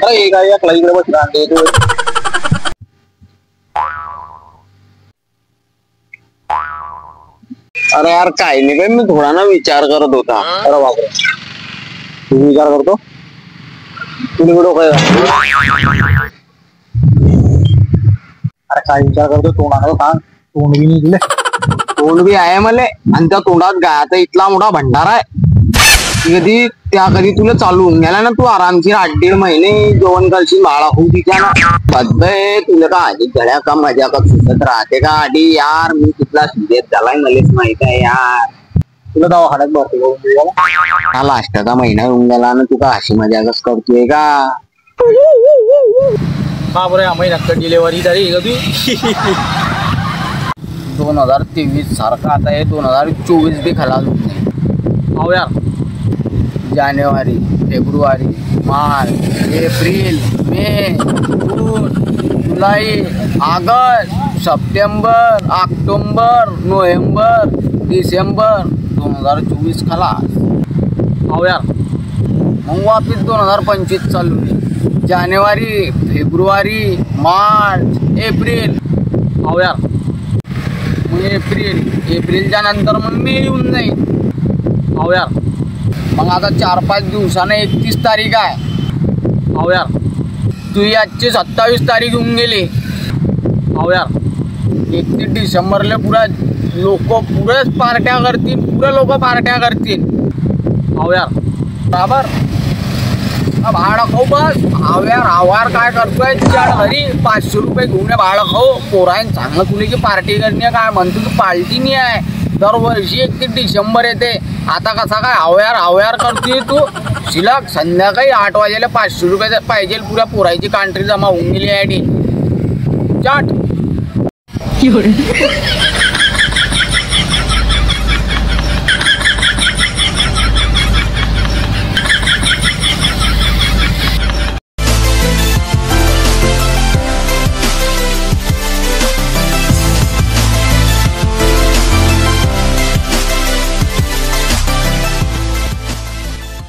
अरे काय एकला इकडे बसला आणि तू अरे यार काय नाही काय मी थोडा ना विचार करत होता. अरे बापरे तू विचार करतो तुला कुठं काय अरे काय विचार करतो तोंडाला सांग तोंड बी निघले तोंड बी आहे मले आणि त्या तोंडात गायाचा इथला मोठा भंडारा आहे. कधी त्या कधी तुला चालू होऊन गेला ना तू आरामशीर 8-1.5 महिने जेवण करशील बाळा होऊ तिच्या ना बद्दय तुला का आधी घड्या का मजा का सुचत राहते का आधी यार मी तिथला सिरियस झालाय मलाच माहित आहे यार. तुला दवाखान्यात भरती हा लास्टचा महिना होऊन गेला ना तू का हशी मजाकच करतोय का. बापरे महिन्यात डिलेव्हरी झाली का तू 2023 सारखा आता हे 2024 बी खलास होत नाही. हो यार जानेवारी फेब्रुवारी मार्च एप्रिल मे जून जुलै ऑगस्ट सप्टेंबर ऑक्टोबर नोव्हेंबर डिसेंबर 2024 खलास. हो यार मग वापिस 2025 चालू आहे. जानेवारी फेब्रुवारी मार्च एप्रिल. हो यार मग एप्रिलच्या नंतर मग मे येऊन जाईल. हो यार मग आता 4-5 दिवसानं 31 तारीख आहे. हो यार तू आजची 27 तारीख येऊन गेली. हो यार 31 डिसेंबरला पुरा लोक पुरेच पार्ट्या करतील पुरे लोक पार्ट्या करतील. हो यार बराबर भाडं खाऊ बस. आवार काय करतोय तुझ्या घरी 500 रुपये घेऊन भाडं खाऊ पोरायन चांगलं तुला की पार्टी करणे काय म्हणतो तू पार्टी नाही आहे. दरवर्षी 31 डिसेंबर येते. आता कसा काय आव्यार करतोय तू. शिलक संध्याकाळी 8 वाजेला 500 रुपये पाहिजे पुऱ्या पोरायची कांट्री जमा होऊन गेली आहे. चाट